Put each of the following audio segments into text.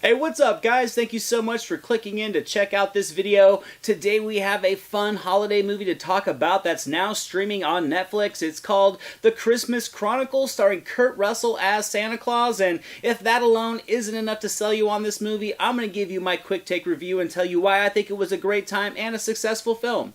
Hey, what's up guys? Thank you so much for clicking in to check out this video. Today we have a fun holiday movie to talk about that's now streaming on Netflix. It's called The Christmas Chronicles, starring Kurt Russell as Santa Claus, and if that alone isn't enough to sell you on this movie, I'm going to give you my quick take review and tell you why I think it was a great time and a successful film.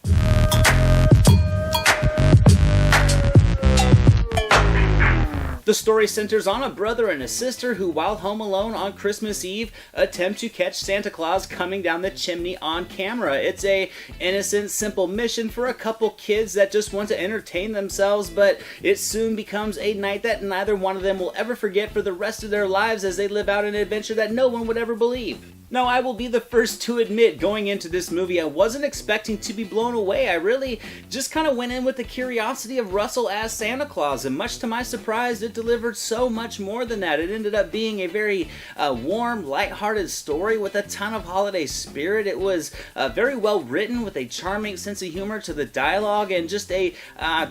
The story centers on a brother and a sister who, while home alone on Christmas Eve, attempt to catch Santa Claus coming down the chimney on camera. It's a innocent, simple mission for a couple kids that just want to entertain themselves, but it soon becomes a night that neither one of them will ever forget for the rest of their lives as they live out an adventure that no one would ever believe. Now, I will be the first to admit, going into this movie, I wasn't expecting to be blown away. I really just kind of went in with the curiosity of Russell as Santa Claus, and much to my surprise, it delivered so much more than that. It ended up being a very warm, lighthearted story with a ton of holiday spirit. It was very well written with a charming sense of humor to the dialogue and just a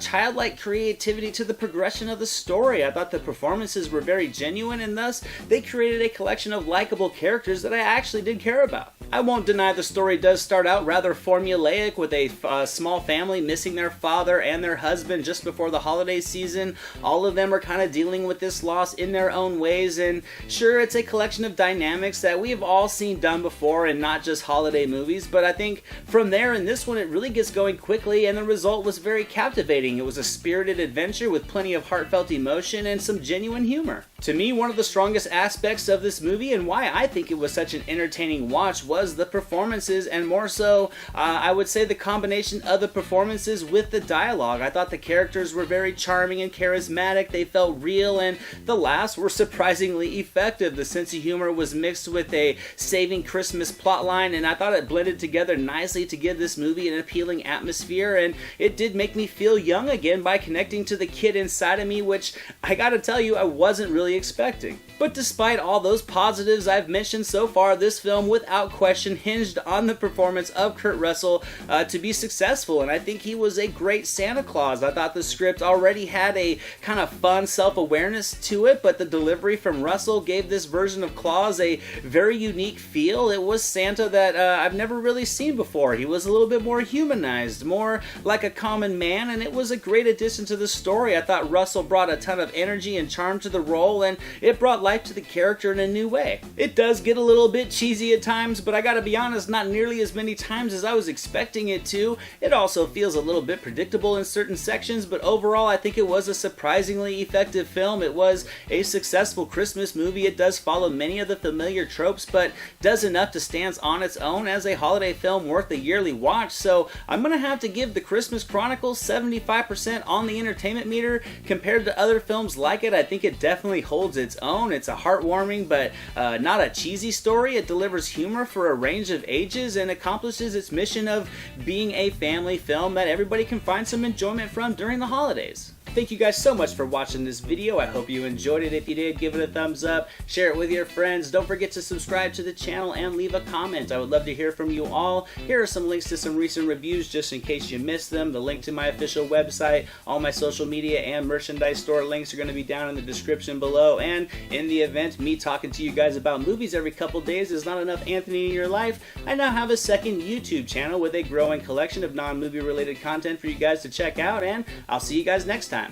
childlike creativity to the progression of the story. I thought the performances were very genuine, and thus they created a collection of likable characters that I actually did care about. I won't deny the story does start out rather formulaic, with a small family missing their father and their husband just before the holiday season. All of them are kind of dealing with this loss in their own ways, and sure, it's a collection of dynamics that we have all seen done before and not just holiday movies, but I think from there in this one it really gets going quickly, and the result was very captivating. It was a spirited adventure with plenty of heartfelt emotion and some genuine humor. To me, one of the strongest aspects of this movie, and why I think it was such an entertaining watch, was the performances, and more so, I would say the combination of the performances with the dialogue. I thought the characters were very charming and charismatic, they felt real, and the laughs were surprisingly effective. The sense of humor was mixed with a saving Christmas plotline, and I thought it blended together nicely to give this movie an appealing atmosphere, and it did make me feel young again by connecting to the kid inside of me, which I gotta tell you, I wasn't really expecting. But despite all those positives I've mentioned so far, this film without question hinged on the performance of Kurt Russell to be successful, and I think he was a great Santa Claus. I thought the script already had a kind of fun self-awareness to it, but the delivery from Russell gave this version of Claus a very unique feel. It was Santa that I've never really seen before. He was a little bit more humanized, more like a common man, and it was a great addition to the story. I thought Russell brought a ton of energy and charm to the role, and it brought life to the character in a new way. It does get a little bit cheesy at times, but I gotta be honest, not nearly as many times as I was expecting it to. It also feels a little bit predictable in certain sections, but overall I think it was a surprisingly effective film. It was a successful Christmas movie. It does follow many of the familiar tropes, but does enough to stand on its own as a holiday film worth a yearly watch. So I'm gonna have to give The Christmas Chronicles 75% on the entertainment meter. Compared to other films like it, I think it definitely holds its own. It's a heartwarming but not a cheesy story. It delivers humor for a range of ages and accomplishes its mission of being a family film that everybody can find some enjoyment from during the holidays. Thank you guys so much for watching this video. I hope you enjoyed it. If you did, give it a thumbs up, share it with your friends. Don't forget to subscribe to the channel and leave a comment. I would love to hear from you all. Here are some links to some recent reviews just in case you missed them. The link to my official website, all my social media and merchandise store links are going to be down in the description below. And in the event me talking to you guys about movies every couple days is not enough Anthony in your life, I now have a second YouTube channel with a growing collection of non-movie related content for you guys to check out, and I'll see you guys next time.